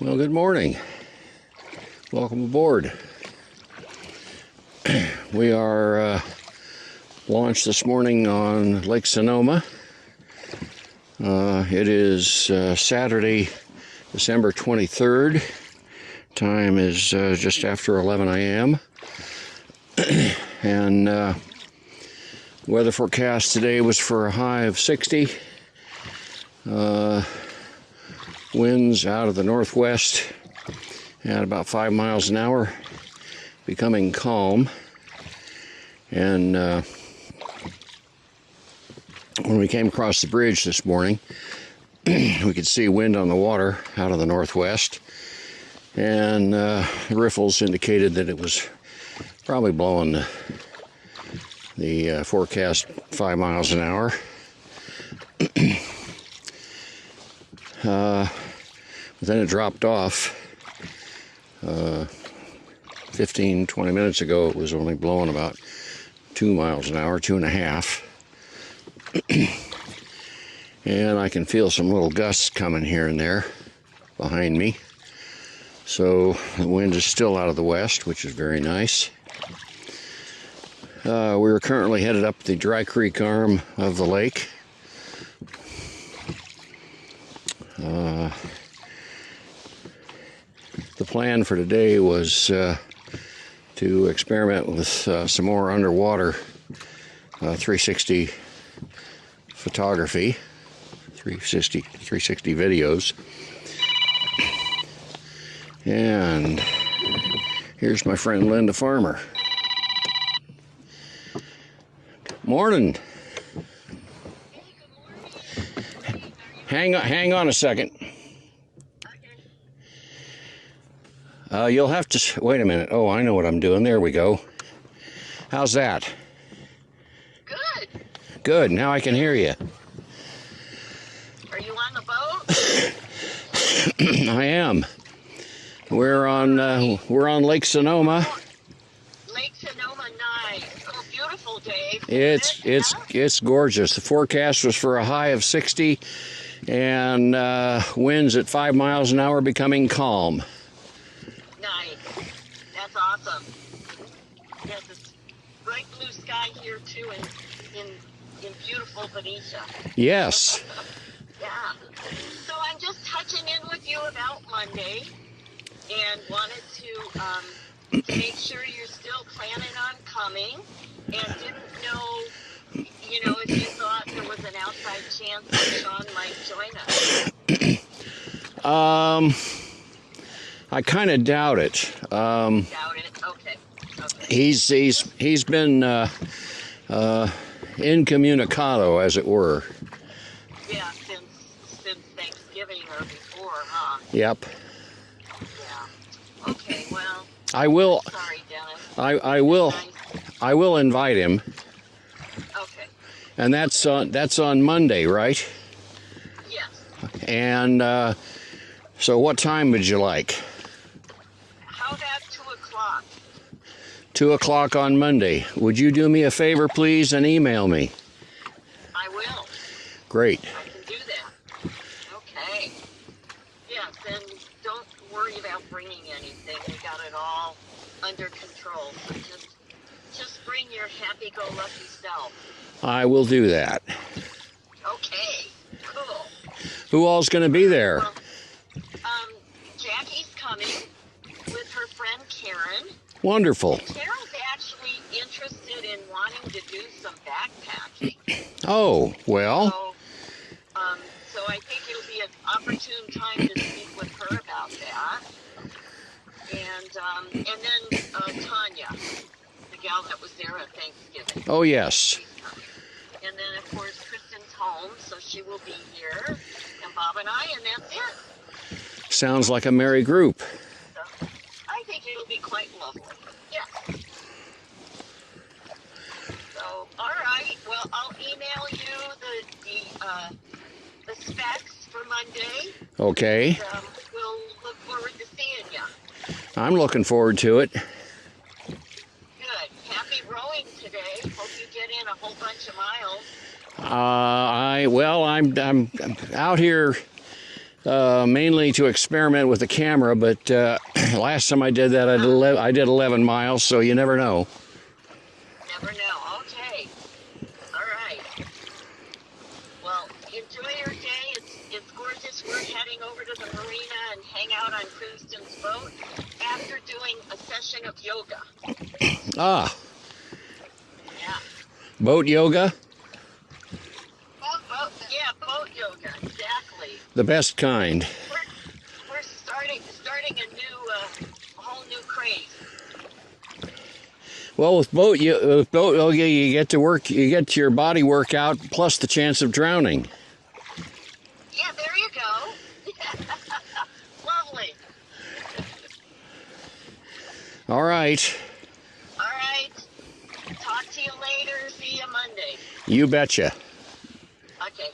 Well, good morning. Welcome aboard. We are launched this morning on Lake Sonoma. It is Saturday, December 23rd. Time is just after 11 a.m. And weather forecast today was for a high of 60. Winds out of the northwest at about 5 miles an hour, becoming calm. And when we came across the bridge this morning, we could see wind on the water out of the northwest, and the riffles indicated that it was probably blowing the forecast 5 miles an hour. But then it dropped off. 15-20 minutes ago it was only blowing about 2 miles an hour, 2.5. And I can feel some little gusts coming here and there behind me. So the wind is still out of the west, which is very nice. We're currently headed up the Dry Creek arm of the lake. The plan for today was to experiment with some more underwater 360 photography, 360 videos. And here's my friend Linda Farmer. Morning. Hang on a second. You'll have to wait a minute. Oh, I know what I'm doing. There we go. How's that? Good. Good. Now I can hear you. Are you on the boat? I am. We're on Lake Sonoma. Lake Sonoma, nice. Oh, beautiful day. It's gorgeous. The forecast was for a high of 60, and winds at 5 miles an hour, becoming calm. Nice. That's awesome. Yes, it's bright blue sky here too, in beautiful Benicia. Yes. Yeah. So I'm just touching in with you about Monday, and wanted to make sure you're still planning on coming, and didn't know, if you thought there was an outside chance that Sean might join us. I kind of doubt it. Doubt it? Okay. He's been incommunicado, as it were. Yeah, since Thanksgiving or before, huh? Yep. Yeah. Okay, well. I will. Sorry, Dennis. I will invite him. Okay. And that's on Monday, right? Yes. And so what time would you like? How about 2 o'clock? 2 o'clock on Monday. Would you do me a favor, please, and email me? I will. Great. I can do that. Okay. Yes, and don't worry about bringing anything. We got it all under control. So just bring your happy-go-lucky self. I will do that. Okay. Cool. Who all's going to be there? Well, Jackie's coming with her friend Karen. Wonderful. Karen's actually interested in wanting to do some backpacking. Oh, well. So I think it'll be an opportune time to speak with her about that. And then Tanya, the gal that was there at Thanksgiving. Oh, yes. And then, of course, Kristen's home, so she will be here. And Bob and I, and that's it. Sounds like a merry group. So I think it'll be quite lovely. Yeah. So, all right. Well, I'll email you the specs for Monday. Okay. And, we'll look forward to seeing you. I'm looking forward to it. Good. Happy rowing today. Hope you get in a whole bunch of miles. I'm out here mainly to experiment with the camera, but last time I did that, I did 11 miles, so you never know. Never know. Okay. All right. Well, enjoy your day. It's gorgeous. We're heading over to the marina and hang out on Kristen's boat after doing a session of yoga. Ah, Yeah. boat yoga, Yeah, boat yoga. Exactly. the best kind. We're starting a whole new craze. Well, with boat yoga, you get your body workout plus the chance of drowning. Yeah, there you go. Lovely. All right. All right. Talk to you later. See you Monday. You betcha. Okay.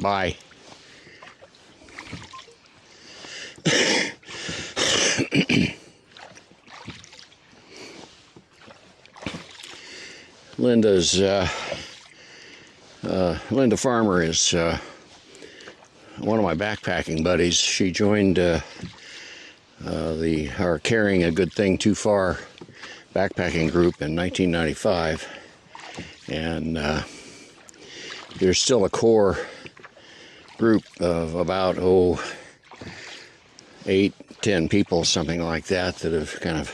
Bye. Bye. Linda Farmer is one of my backpacking buddies. She joined our Carrying a Good Thing Too Far backpacking group in 1995, and there's still a core group of about 8-10 people, something like that, that have kind of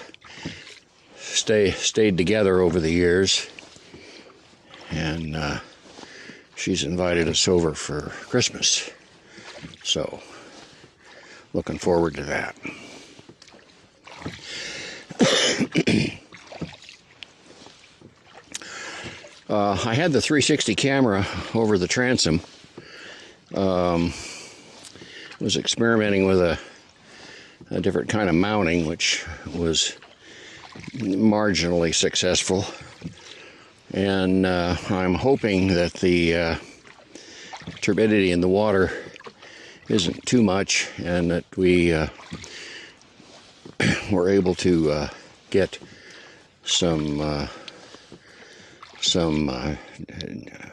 stayed together over the years. And she's invited us over for Christmas, so looking forward to that. I had the 360 camera over the transom. Was experimenting with a different kind of mounting, which was marginally successful. And I'm hoping that the turbidity in the water isn't too much, and that we were able to get some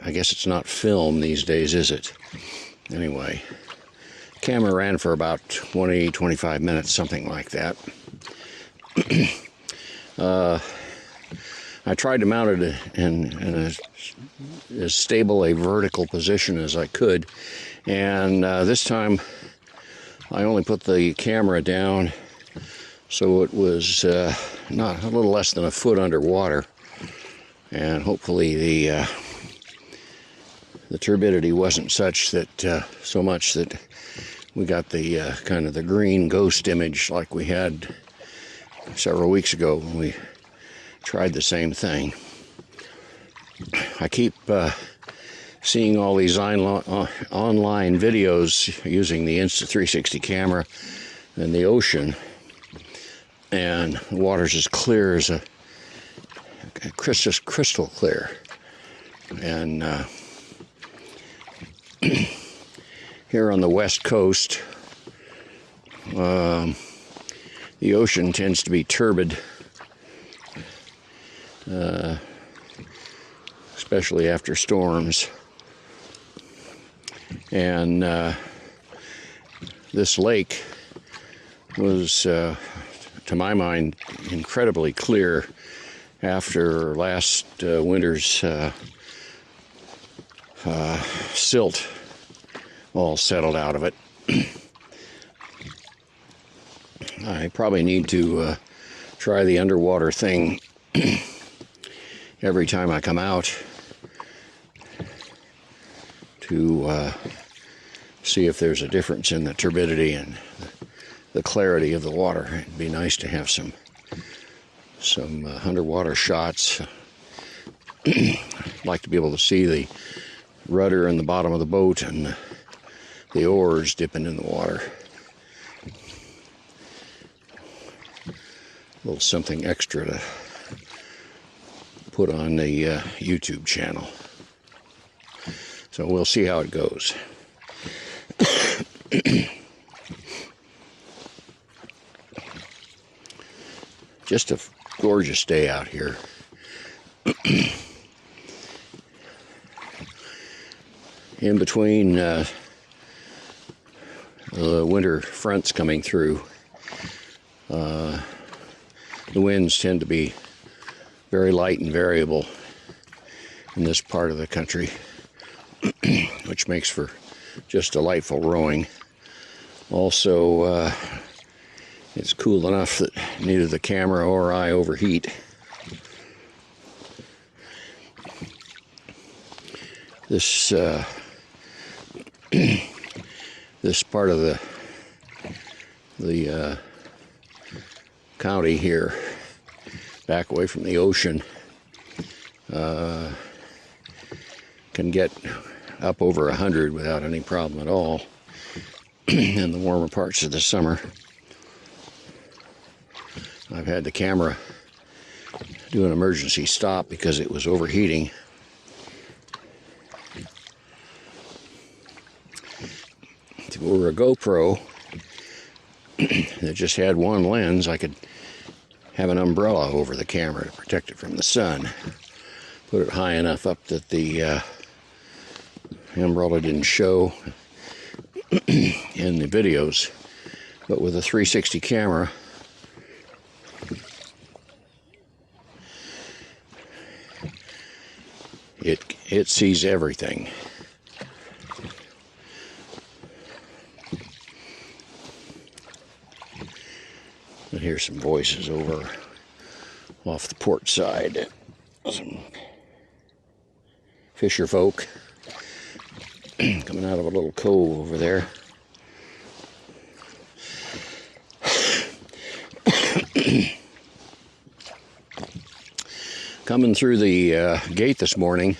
I guess it's not film these days, is it? Anyway, camera ran for about 20-25 minutes, something like that. I tried to mount it in as stable a vertical position as I could, and this time I only put the camera down so it was not a little less than a foot underwater, and hopefully the turbidity wasn't such that so much that we got the kind of the green ghost image like we had several weeks ago when we tried the same thing. I keep seeing all these online videos using the Insta360 camera in the ocean, and the water's as clear as just crystal clear. And here on the west coast, the ocean tends to be turbid, especially after storms. And this lake was, to my mind, incredibly clear after last winter's silt all settled out of it. I probably need to try the underwater thing every time I come out to see if there's a difference in the turbidity and the clarity of the water. It'd be nice to have some underwater shots. I'd like to be able to see the rudder in the bottom of the boat and the oars dipping in the water. A little something extra to put on the YouTube channel. So we'll see how it goes. Just a gorgeous day out here. In between the winter fronts coming through. The winds tend to be very light and variable in this part of the country, which makes for just delightful rowing. Also, it's cool enough that neither the camera or I overheat. This this part of the county here, back away from the ocean, can get up over 100 without any problem at all in the warmer parts of the summer. I've had the camera do an emergency stop because it was overheating. If it were a GoPro that just had one lens, I could have an umbrella over the camera to protect it from the sun. Put it high enough up that the umbrella didn't show in the videos. But with a 360 camera, it sees everything. I hear some voices over off the port side. Some fisher folk coming out of a little cove over there. Coming through the gate this morning,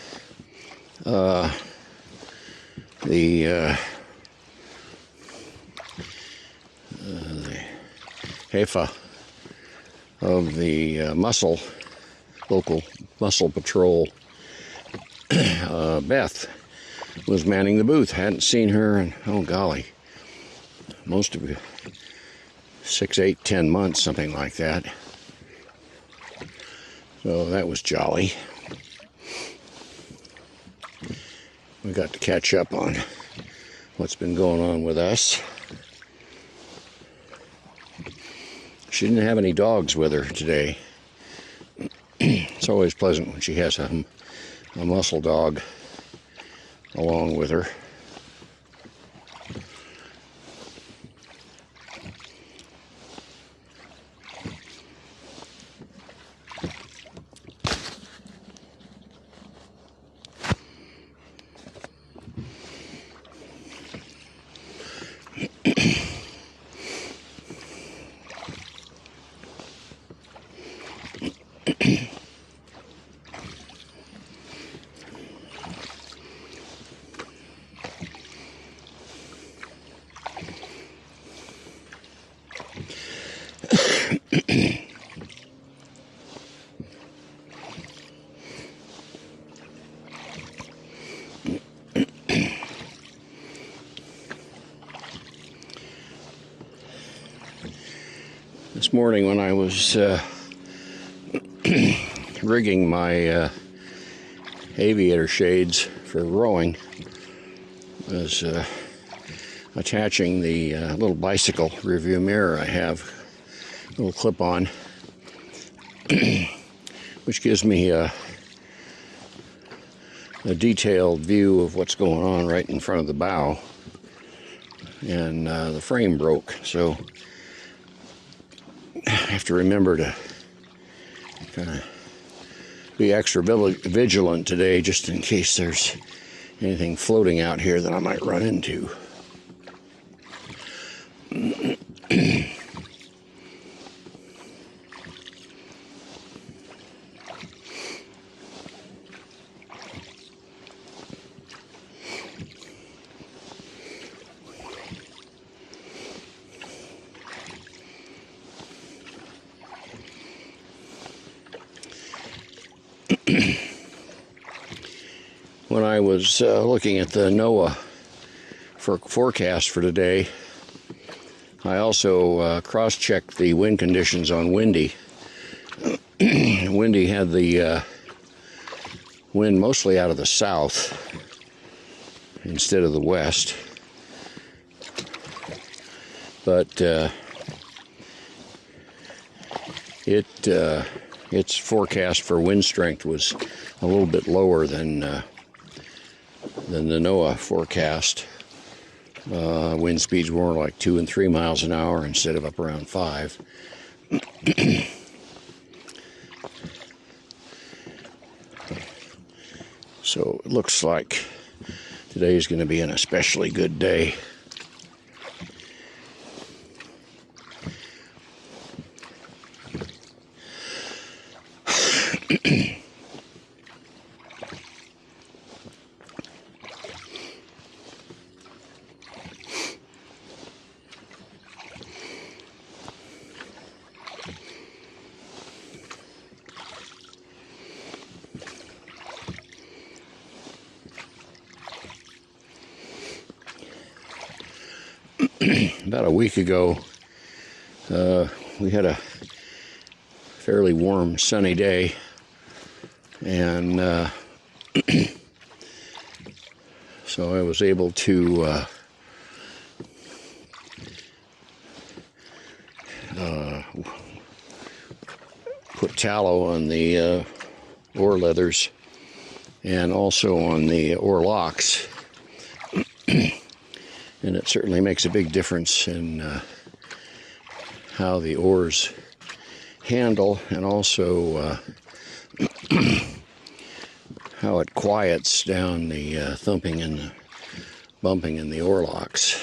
the Hefa of the local mussel patrol, Beth, was manning the booth. Hadn't seen her in, oh golly, most of 6, 8, 10 months, something like that. So that was jolly. We got to catch up on what's been going on with us. She didn't have any dogs with her today. It's always pleasant when she has a muscle dog along with her. This morning when I was rigging my aviator shades for rowing, I was attaching the little bicycle rearview mirror I have, a little clip-on, which gives me a detailed view of what's going on right in front of the bow. And the frame broke, so I have to remember to kind of be extra vigilant today, just in case there's anything floating out here that I might run into. When I was looking at the NOAA forecast for today, I also cross-checked the wind conditions on Windy. Windy had the wind mostly out of the south instead of the west. but its forecast for wind strength was a little bit lower than the NOAA forecast. Wind speeds were more like 2 and 3 miles an hour instead of up around 5. So it looks like today is going to be an especially good day. About a week ago, we had a fairly warm, sunny day, and so I was able to put tallow on the oar leathers and also on the oar locks. And it certainly makes a big difference in how the oars handle, and also how it quiets down the thumping and the bumping in the oar locks.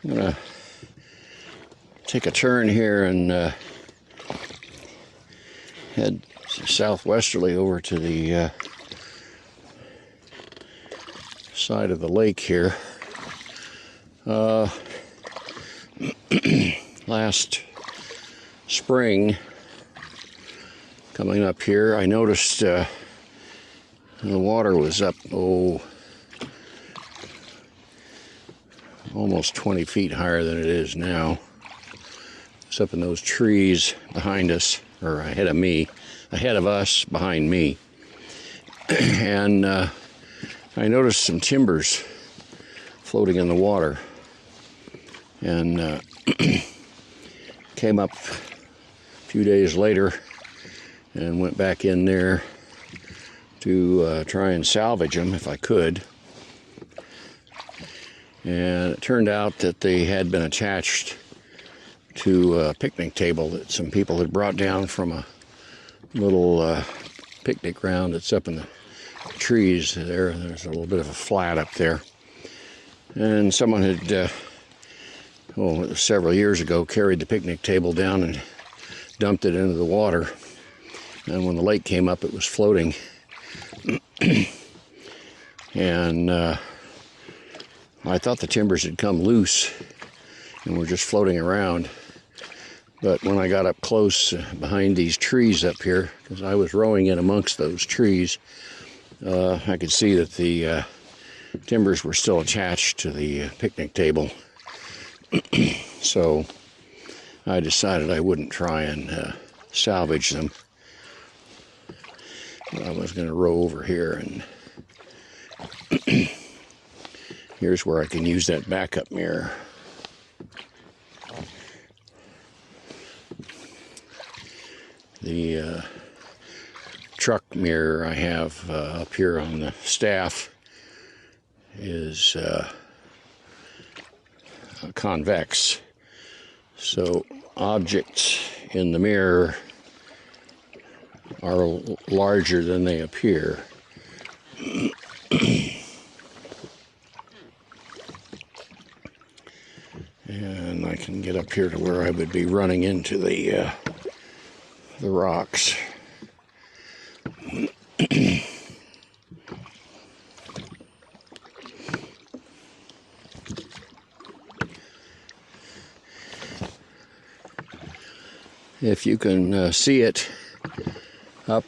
I'm going to take a turn here and head southwesterly over to the side of the lake here. Last spring, coming up here, I noticed the water was up, almost 20 feet higher than it is now. It's up in those trees behind us, or ahead of me, ahead of us, behind me. and I noticed some timbers floating in the water, and came up a few days later and went back in there to try and salvage them if I could. And it turned out that they had been attached to a picnic table that some people had brought down from a little picnic ground that's up in the trees there. There's a little bit of a flat up there. And someone had, several years ago, carried the picnic table down and dumped it into the water. And when the lake came up, it was floating. And I thought the timbers had come loose and were just floating around. But when I got up close behind these trees up here, because I was rowing in amongst those trees, I could see that the timbers were still attached to the picnic table. So I decided I wouldn't try and salvage them. I was going to row over here, and here's where I can use that backup mirror. The truck mirror I have up here on the staff is convex, so objects in the mirror are larger than they appear. And I can get up here to where I would be running into the rocks. If you can see it up,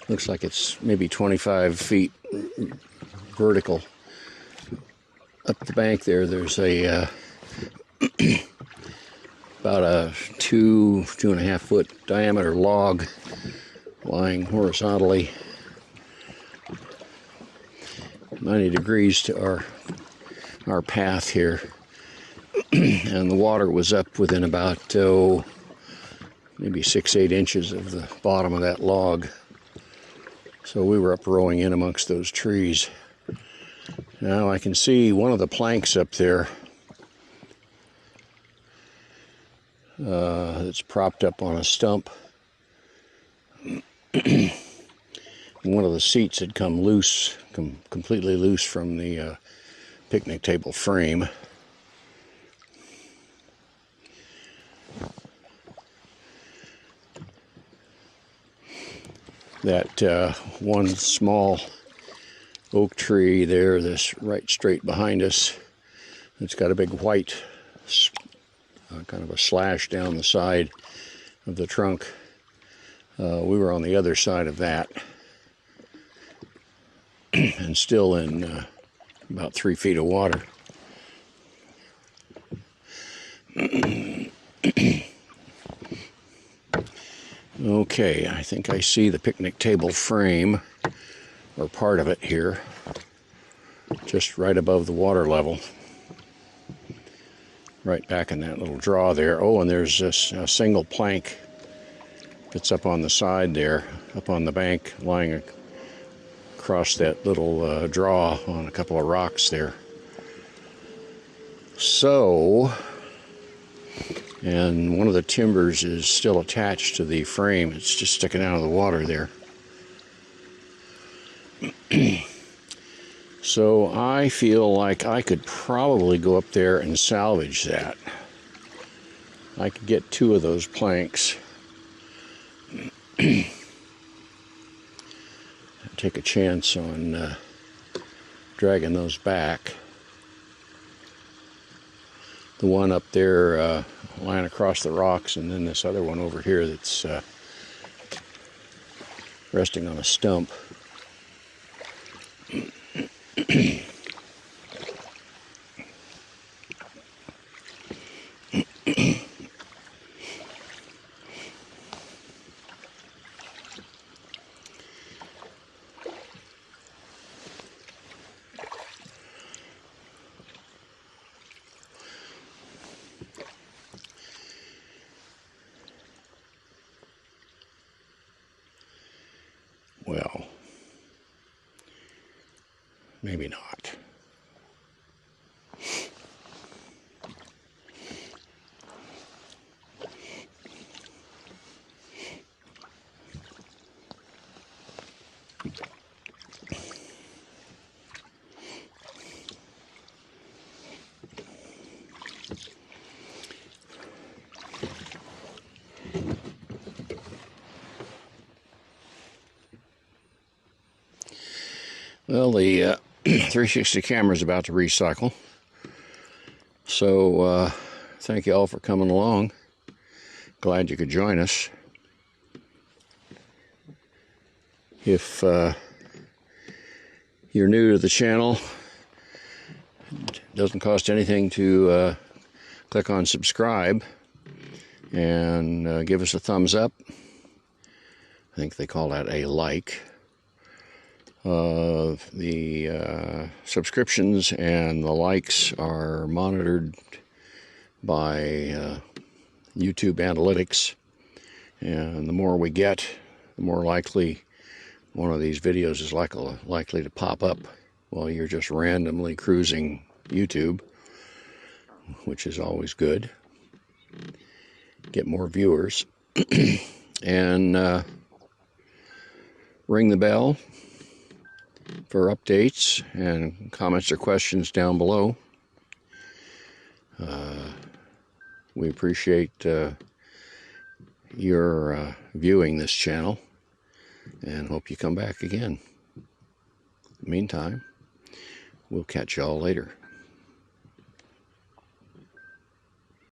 looks like it's maybe 25 feet vertical. Up the bank there's a about a 2.5 foot diameter log lying horizontally 90 degrees to our path here. And the water was up within about maybe 6-8 inches of the bottom of that log. So we were up rowing in amongst those trees. Now I can see one of the planks up there that's propped up on a stump. One of the seats had come loose, completely loose from the picnic table frame. That one small oak tree there, this right straight behind us, it's got a big white kind of a slash down the side of the trunk. We were on the other side of that and still in about 3 feet of water. Okay, I think I see the picnic table frame, or part of it here, just right above the water level. Right back in that little draw there. Oh, and there's this single plank that's up on the side there, up on the bank, lying across that little draw on a couple of rocks there. So, and one of the timbers is still attached to the frame. It's just sticking out of the water there. So I feel like I could probably go up there and salvage that. I could get 2 of those planks. Take a chance on dragging those back. The one up there lying across the rocks, and then this other one over here that's resting on a stump. maybe not. Well, the 360 camera is about to recycle, so thank you all for coming along. Glad you could join us. If you're new to the channel, it doesn't cost anything to click on subscribe and give us a thumbs up. I think they call that a like. The subscriptions and the likes are monitored by YouTube analytics, and the more we get, the more likely one of these videos is likely to pop up while you're just randomly cruising YouTube, which is always good. Get more viewers. And ring the bell for updates and comments or questions down below. We appreciate your viewing this channel and hope you come back again. In the meantime, we'll catch y'all later.